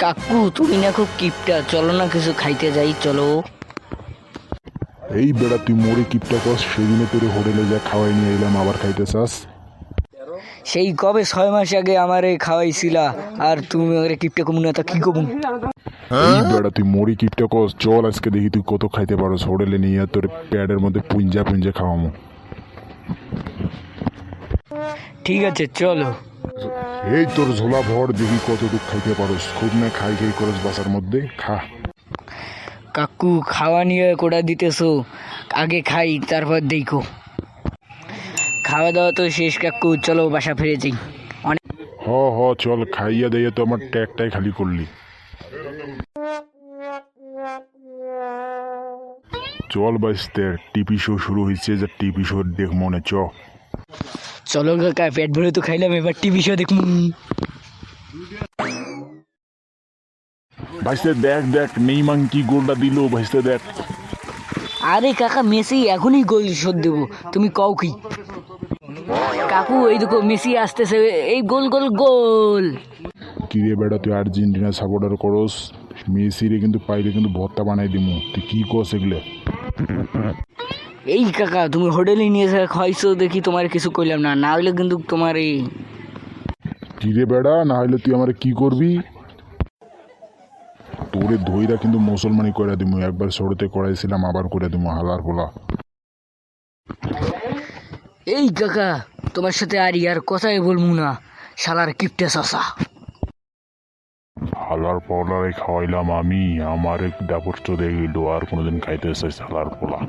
কাকু তুমি না খুব কিপটা, চলো না কিছু খাইতে যাই, চলো। এই বেড়া তুই মোরে কিপটা কস, সেদিনে তোর হোটেলে যা খাওয়াই নিয়ে এলাম, আবার খাইতে চাস? সেই কবে 6 মাস আগে আমারে খাওয়াইছিলা, আর তুমি আমারে কিপটা কমু না, তা কি কমু? এই বেড়া তুই মোরে কিপটা কস, চল আজকে দেখি তুই কত খাইতে পারোস, হোটেলে নিয়ে তোর প্যাডের মধ্যে পুঞ্জা পুঞ্জা খাওয়ামো। ঠিক আছে চলো। এই তোর ঝোলা ভর, দেখি কতটুকু খাইতে পারোস, খুব না খাই খাই করস বাসার মধ্যে, খা। কাকু খাওয়া নিয়ে কোটা দিতেছো, আগে খাই তারপর দেখো। খাওয়া দাওয়া তো শেষ কাকু, চলো বাসা ফিরে যাই। অনেক হ চল, খাইয়া দিয়ে তো আমার ট্যাগটাই খালি করলি। চল বাইসতে, টিভি শো শুরু হয়েছে, যে টিভি শো দেখ মনে চ। চলো কাকা, পেট ভরে তো খাইলাম, এবার টিভি শো দেখুন। ভাইসতে দেখ দেখ, নেইমার কি গোলটা দিল ভাইসতে দেখ। আরে কাকা, মেসি এখনই গোল শোধ দেবো, তুমি কও কি? কাকু এই দেখো মেসি আসতেছে, এই গোল গোল গোল। কিরে বেটা, তুই আর্জেন্টিনা সাপোর্টার করস, মেসিরে কিন্তু পাইলে কিন্তু ভর্তা বানাই দিমু, তুই কি কস এগুলো? এই কাকা তুমি হোটেলে নিয়ে এসে খাইছো দেখি তোমার কিছু কইলাম না, না হলে কিন্তু তোমার এই। কিরে বেড়া, না হলে তুই আমার কি করবি? তোরে ধইরা কিন্তু মুসলমানি করে দিমু, একবার ছোটতে করাইছিলাম, আবার করে দিমু হালার পোলা। এই কাকা তোমার সাথে আর ইয়ার কথাই বলবো না, শালার কিপটে চাষা। হালার পোলারে খাওয়াইলাম আমি, আমার এক দাপট দেখলো, আর কোনোদিন খাইতে চাইছে হালার পোলা।